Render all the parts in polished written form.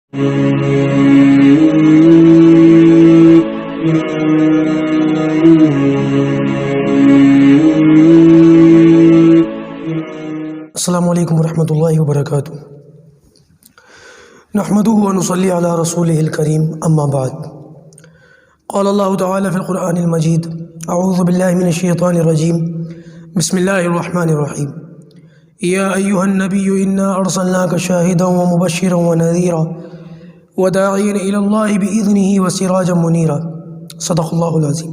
السلام علیکم ورحمۃ اللہ وبرکاتہ۔ نحمدہ ونصلی علی رسولہ الکریم، اما بعد۔ قال اللہ تعالی فی القرآن المجید، اعوذ باللہ من الشیطان الرجیم، بسم اللہ الرحمن الرحیم۔ یا ایہا النبی انا ارسلناک شاہدا ومبشرا ونذیرا وداعیا الی اللہ باذنہ وسراجا منیرا۔ صدق اللہ العظیم۔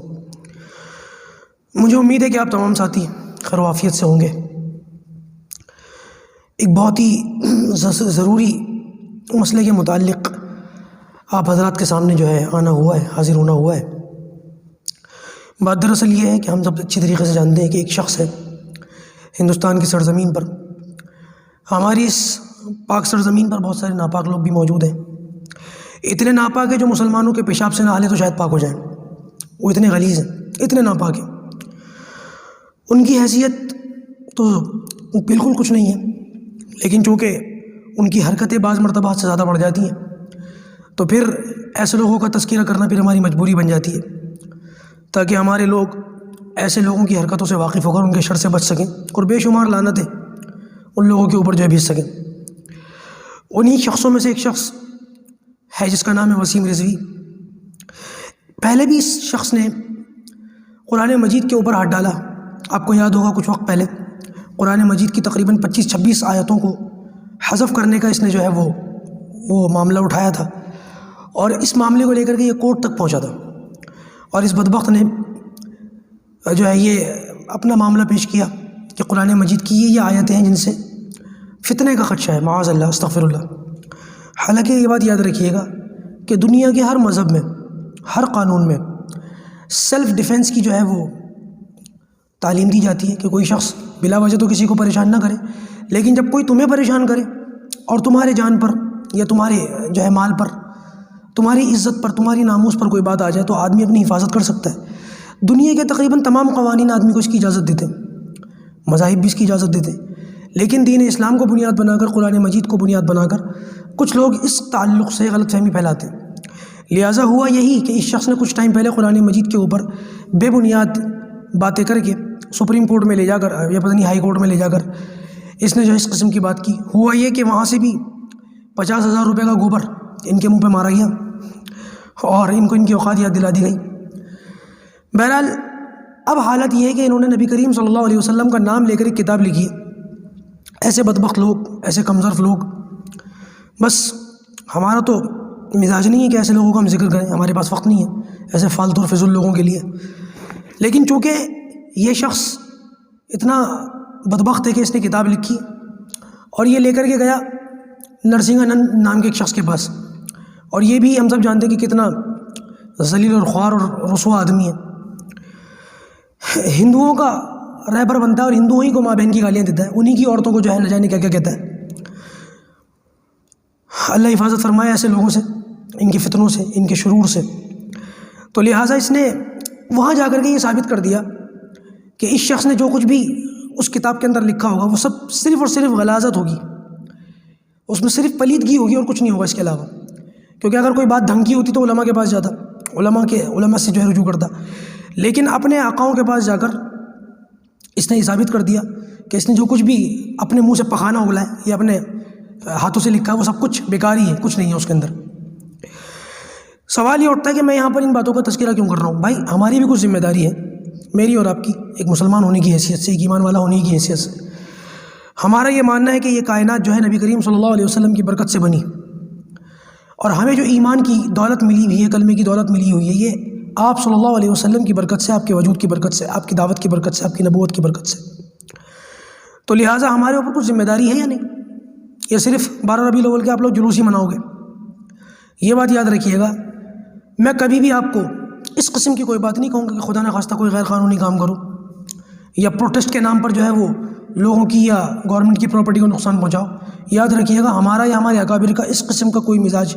مجھے امید ہے کہ آپ تمام ساتھی خیر و عافیت سے ہوں گے۔ ایک بہت ہی ضروری مسئلے کے متعلق آپ حضرات کے سامنے جو ہے آنا ہوا ہے، حاضر ہونا ہوا ہے۔ بات دراصل یہ ہے کہ ہم سب اچھی طریقے سے جانتے ہیں کہ ایک شخص ہے ہندوستان کی سرزمین پر، ہماری اس پاک سرزمین پر بہت سارے ناپاک لوگ بھی موجود ہیں، اتنے ناپاک ہیں جو مسلمانوں کے پیشاب سے نہا لیں تو شاید پاک ہو جائیں، وہ اتنے غلیظ ہیں، اتنے ناپاک ہیں، ان کی حیثیت تو بالکل کچھ نہیں ہے، لیکن چونکہ ان کی حرکتیں بعض مرتبہ سے زیادہ بڑھ جاتی ہیں تو پھر ایسے لوگوں کا تذکرہ کرنا پھر ہماری مجبوری بن جاتی ہے، تاکہ ہمارے لوگ ایسے لوگوں کی حرکتوں سے واقف ہو کر ان کے شر سے بچ سکیں اور بے شمار لعنتیں ان لوگوں کے اوپر جو ہے بھیج سکیں۔ انہی شخصوں میں سے ایک شخص ہے جس کا نام ہے وسیم رضوی۔ پہلے بھی اس شخص نے قرآن مجید کے اوپر ہاتھ ڈالا، آپ کو یاد ہوگا کچھ وقت پہلے قرآن مجید کی تقریباً 25-26 آیتوں کو حذف کرنے کا اس نے جو ہے وہ معاملہ اٹھایا تھا، اور اس معاملے کو لے کر کے یہ کورٹ تک پہنچا تھا، اور اس بدبخت نے جو ہے یہ اپنا معاملہ پیش کیا کہ قرآن مجید کی یہ آیتیں ہیں جن سے فتنے کا خدشہ ہے، معاذ اللہ، استغفر اللہ۔ حالانکہ یہ بات یاد رکھیے گا کہ دنیا کے ہر مذہب میں، ہر قانون میں سیلف ڈیفینس کی جو ہے وہ تعلیم دی جاتی ہے کہ کوئی شخص بلا وجہ تو کسی کو پریشان نہ کرے، لیکن جب کوئی تمہیں پریشان کرے اور تمہارے جان پر یا تمہارے جو ہے مال پر، تمہاری عزت پر، تمہاری ناموس پر کوئی بات آ جائے تو آدمی اپنی حفاظت کر سکتا ہے۔ دنیا کے تقریباً تمام قوانین آدمی کو اس کی اجازت دیتے ہیں، مذاہب بھی اس کی اجازت دیتے ہیں، لیکن دین اسلام کو بنیاد بنا کر، قرآن مجید کو بنیاد بنا کر کچھ لوگ اس تعلق سے غلط فہمی پھیلاتے ہیں۔ لہٰذا ہوا یہی کہ اس شخص نے کچھ ٹائم پہلے قرآن مجید کے اوپر بے بنیاد باتیں کر کے سپریم کورٹ میں لے جا کر یا پتہ نہیں ہائی کورٹ میں لے جا کر اس نے جو اس قسم کی بات کی۔ ہوا یہ کہ وہاں سے بھی 50,000 روپے کا گوبر ان کے منہ پہ مارا گیا اور ان کو ان کی اوقات یاد دلا دی گئی۔ بہرحال اب حالت یہ ہے کہ انہوں نے نبی کریم صلی اللہ علیہ وسلم کا نام لے کر ایک کتاب لکھی ہے۔ ایسے بدبخت لوگ، ایسے کمظرف لوگ، بس ہمارا تو مزاج نہیں ہے کہ ایسے لوگوں کا ہم ذکر کریں، ہمارے پاس وقت نہیں ہے ایسے فالتو اور فضول لوگوں کے لیے، لیکن چونکہ یہ شخص اتنا بدبخت ہے کہ اس نے کتاب لکھی اور یہ لے کر کے گیا نرسنگانند نام کے ایک شخص کے پاس، اور یہ بھی ہم سب جانتے ہیں کہ کتنا ذلیل اور خوار اور رسوا آدمی ہے، ہندوؤں کا رہبر بنتا ہے اور ہندوؤں ہی کو ماں بہن کی گالیاں دیتا ہے، انہی کی عورتوں کو جو ہے نہ جانے کیا کیا کہتا ہے۔ اللہ حفاظت فرمائے ایسے لوگوں سے، ان کے فتنوں سے، ان کے شرور سے۔ تو لہٰذا اس نے وہاں جا کر کے یہ ثابت کر دیا کہ اس شخص نے جو کچھ بھی اس کتاب کے اندر لکھا ہوگا وہ سب صرف اور صرف غلاظت ہوگی، اس میں صرف پلیدگی ہوگی اور کچھ نہیں ہوگا اس کے علاوہ، کیونکہ اگر کوئی بات ڈھنگ کی ہوتی تو علماء کے پاس جاتا، علماء سے جو ہے رجوع کرتا، لیکن اپنے آقاؤں کے پاس جا کر اس نے یہ ثابت کر دیا کہ اس نے جو کچھ بھی اپنے منہ سے پخانا اگلا ہے یا اپنے ہاتھوں سے لکھا ہے وہ سب کچھ بیکار ہی ہے، کچھ نہیں ہے اس کے اندر۔ سوال یہ اٹھتا ہے کہ میں یہاں پر ان باتوں کا تذکرہ کیوں کر رہا ہوں؟ بھائی ہماری بھی کچھ ذمہ داری ہے، میری اور آپ کی، ایک مسلمان ہونے کی حیثیت سے، ایک ایمان والا ہونے کی حیثیت سے۔ ہمارا یہ ماننا ہے کہ یہ کائنات جو ہے نبی کریم صلی اللہ علیہ وسلم کی برکت سے بنی، اور ہمیں جو ایمان کی دولت ملی ہوئی ہے، کلمے کی دولت ملی ہوئی ہے، یہ آپ صلی اللہ علیہ وسلم کی برکت سے، آپ کے وجود کی برکت سے، آپ کی دعوت کی برکت سے، آپ کی نبوت کی برکت سے۔ تو لہٰذا ہمارے اوپر کچھ ذمہ داری ہے یا نہیں؟ یہ صرف 12 ربیع الاول کے آپ لوگ جلوس ہی مناؤ گے؟ یہ بات یاد رکھیے گا، میں کبھی بھی آپ کو اس قسم کی کوئی بات نہیں کہوں گا کہ خدا نہ خواستہ کوئی غیر قانونی کام کرو یا پروٹیسٹ کے نام پر جو ہے وہ لوگوں کی یا گورنمنٹ کی پراپرٹی کو نقصان پہنچاؤ۔ یاد رکھیے گا ہمارا یا ہمارے اکابر کا اس قسم کا کوئی مزاج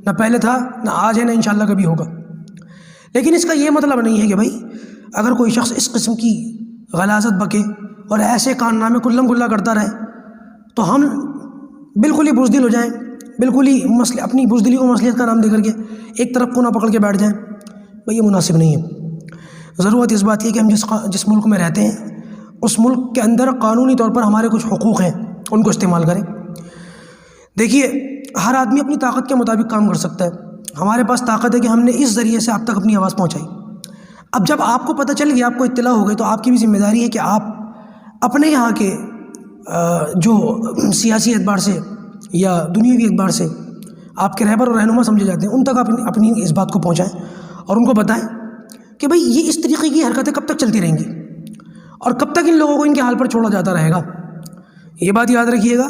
نہ پہلے تھا، نہ آج ہے، نہ انشاءاللہ کبھی ہوگا۔ لیکن اس کا یہ مطلب نہیں ہے کہ بھائی اگر کوئی شخص اس قسم کی غلاظت بکے اور ایسے کارنامے کلم کلا کرتا رہے تو ہم بالکل ہی بزدل ہو جائیں، بالکل ہی اپنی بزدلی کو مصلحت کا نام دے کر کے ایک طرف کو نہ پکڑ کے بیٹھ جائیں، بھئی یہ مناسب نہیں ہے۔ ضرورت اس بات کی کہ ہم جس ملک میں رہتے ہیں اس ملک کے اندر قانونی طور پر ہمارے کچھ حقوق ہیں، ان کو استعمال کریں۔ دیکھیے، ہر آدمی اپنی طاقت کے مطابق کام کر سکتا ہے۔ ہمارے پاس طاقت ہے کہ ہم نے اس ذریعے سے آپ تک اپنی آواز پہنچائی۔ اب جب آپ کو پتہ چل گیا، آپ کو اطلاع ہو گئی، تو آپ کی بھی ذمہ داری ہے کہ آپ اپنے یہاں کے جو سیاسی اعتبار سے یا دنیاوی اعتبار سے آپ کے رہبر اور رہنما سمجھے جاتے ہیں، ان تک آپ اپنی اس بات کو پہنچائیں اور ان کو بتائیں کہ بھئی یہ اس طریقے کی حرکتیں کب تک چلتی رہیں گی اور کب تک ان لوگوں کو ان کے حال پر چھوڑا جاتا رہے گا۔ یہ بات یاد رکھیے گا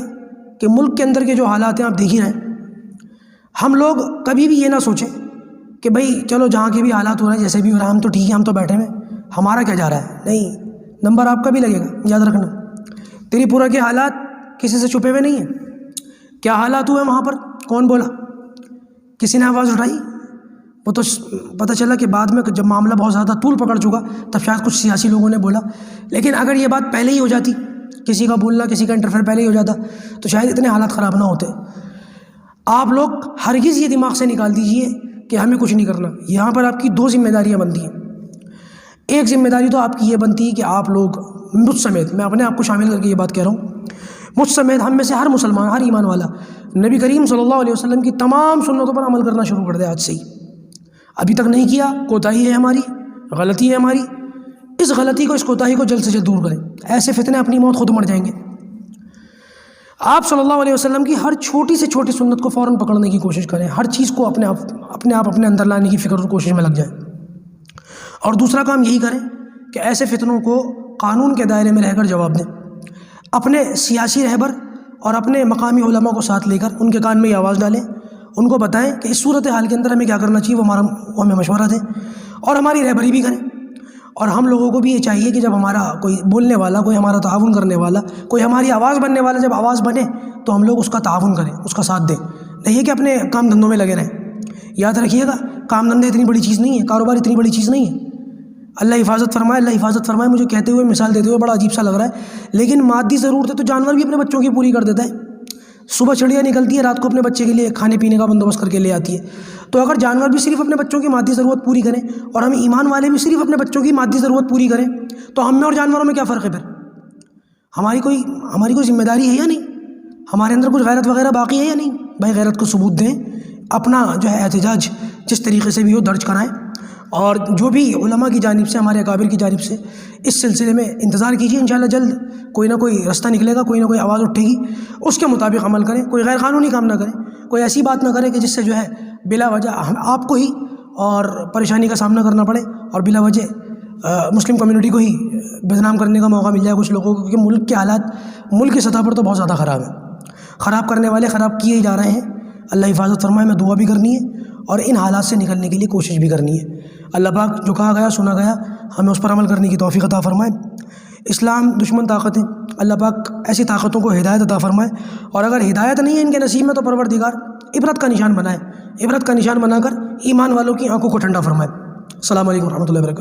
کہ ملک کے اندر کے جو حالات ہیں آپ دیکھ ہی رہے ہیں۔ ہم لوگ کبھی بھی یہ نہ سوچیں کہ بھئی چلو جہاں کے بھی حالات ہو رہے ہیں، جیسے بھی ہو رہا ہے، ہم تو ٹھیک ہے، ہم تو بیٹھے ہوئے، ہمارا کیا جا رہا ہے۔ نہیں، نمبر آپ کا بھی لگے گا، یاد رکھنا۔ تری پورہ کے حالات کسی سے چھپے ہوئے نہیں ہیں۔ کیا حالات ہوئے وہاں پر، کون بولا، کسی نے آواز اٹھائی؟ وہ تو پتہ چلا کہ بعد میں جب معاملہ بہت زیادہ طول پکڑ چکا تب شاید کچھ سیاسی لوگوں نے بولا، لیکن اگر یہ بات پہلے ہی ہو جاتی، کسی کا بولنا، کسی کا انٹرفیئر پہلے ہی ہو جاتا، تو شاید اتنے حالات خراب نہ ہوتے۔ آپ لوگ ہرگز یہ دماغ سے نکال دیجئے کہ ہمیں کچھ نہیں کرنا۔ یہاں پر آپ کی دو ذمہ داریاں بنتی ہیں۔ ایک ذمہ داری تو آپ کی یہ بنتی ہے کہ آپ لوگ، مجھ سمیت، میں اپنے آپ کو شامل کر کے یہ بات کہہ رہا ہوں، مجھ سمیت ہم میں سے ہر مسلمان، ہر ایمان والا نبی کریم صلی اللہ علیہ وسلم کی تمام سنتوں پر عمل کرنا شروع کر دے آج سے ہی۔ ابھی تک نہیں کیا، کوتاہی ہے ہماری، غلطی ہے ہماری۔ اس غلطی کو، اس کوتاہی کو جلد سے جلد دور کریں۔ ایسے فتنے اپنی موت خود مر جائیں گے۔ آپ صلی اللہ علیہ وسلم کی ہر چھوٹی سے چھوٹی سنت کو فوراً پکڑنے کی کوشش کریں، ہر چیز کو اپنے اندر لانے کی فکر اور کوشش میں لگ جائیں۔ اور دوسرا کام یہی کریں کہ ایسے فتنوں کو قانون کے دائرے میں رہ کر جواب دیں۔ اپنے سیاسی رہبر اور اپنے مقامی علماء کو ساتھ لے کر ان کے کان میں یہ آواز ڈالیں، ان کو بتائیں کہ اس صورتحال کے اندر ہمیں کیا کرنا چاہیے، وہ ہمیں مشورہ دیں اور ہماری رہبری بھی کریں۔ اور ہم لوگوں کو بھی یہ چاہیے کہ جب ہمارا کوئی بولنے والا، کوئی ہمارا تعاون کرنے والا، کوئی ہماری آواز بننے والا جب آواز بنے تو ہم لوگ اس کا تعاون کریں، اس کا ساتھ دیں، نہیں کہ اپنے کام دھندوں میں لگے رہیں۔ یاد رکھیے گا، کام دھندے اتنی بڑی چیز نہیں ہے، کاروبار اتنی بڑی چیز نہیں ہے۔ اللہ حفاظت فرمائے، اللہ حفاظت فرمائے۔ مجھے کہتے ہوئے، مثال دیتے ہوئے بڑا عجیب سا لگ رہا ہے، لیکن مادی ضرورتیں تو جانور بھی اپنے بچوں کی پوری کر دیتا ہے۔ صبح چڑیا نکلتی ہے، رات کو اپنے بچے کے لیے کھانے پینے کا بندوبست کر کے لے آتی ہے۔ تو اگر جانور بھی صرف اپنے بچوں کی مادی ضرورت پوری کریں اور ہم ایمان والے بھی صرف اپنے بچوں کی مادی ضرورت پوری کریں، تو ہم میں اور جانوروں میں کیا فرق ہے پھر؟ ہماری کوئی ذمہ داری ہے یا نہیں؟ ہمارے اندر کچھ غیرت وغیرہ باقی ہے یا نہیں؟ بھائی غیرت کو ثبوت دیں، اپنا جو ہے احتجاج جس طریقے سے بھی ہو درج کرائیں، اور جو بھی علماء کی جانب سے، ہمارے اکابر کی جانب سے اس سلسلے میں انتظار کیجیے۔ انشاءاللہ جلد کوئی نہ کوئی رستہ نکلے گا، کوئی نہ کوئی آواز اٹھے گی، اس کے مطابق عمل کریں۔ کوئی غیر قانونی کام نہ کریں، کوئی ایسی بات نہ کریں کہ جس سے جو ہے بلا وجہ آپ کو ہی اور پریشانی کا سامنا کرنا پڑے اور بلا وجہ مسلم کمیونٹی کو ہی بدنام کرنے کا موقع مل جائے کچھ لوگوں کو، کیونکہ ملک کے حالات ملک کی سطح پر تو بہت زیادہ خراب ہیں۔ خراب کرنے والے خراب کیے ہی جا رہے ہیں۔ اللہ حفاظت فرمائے۔ میں دعا بھی کرنی ہے اور ان حالات سے نکلنے کے لیے کوشش بھی کرنی ہے۔ اللہ پاک جو کہا گیا، سنا گیا، ہمیں اس پر عمل کرنے کی توفیق عطا فرمائے۔ اسلام دشمن طاقتیں، اللہ پاک ایسی طاقتوں کو ہدایت عطا فرمائے، اور اگر ہدایت نہیں ہے ان کے نصیب میں تو پروردگار عبرت کا نشان بنائے، عبرت کا نشان بنا کر ایمان والوں کی آنکھوں کو ٹھنڈا فرمائے۔ السلام علیکم ورحمۃ اللہ وبرکاتہ۔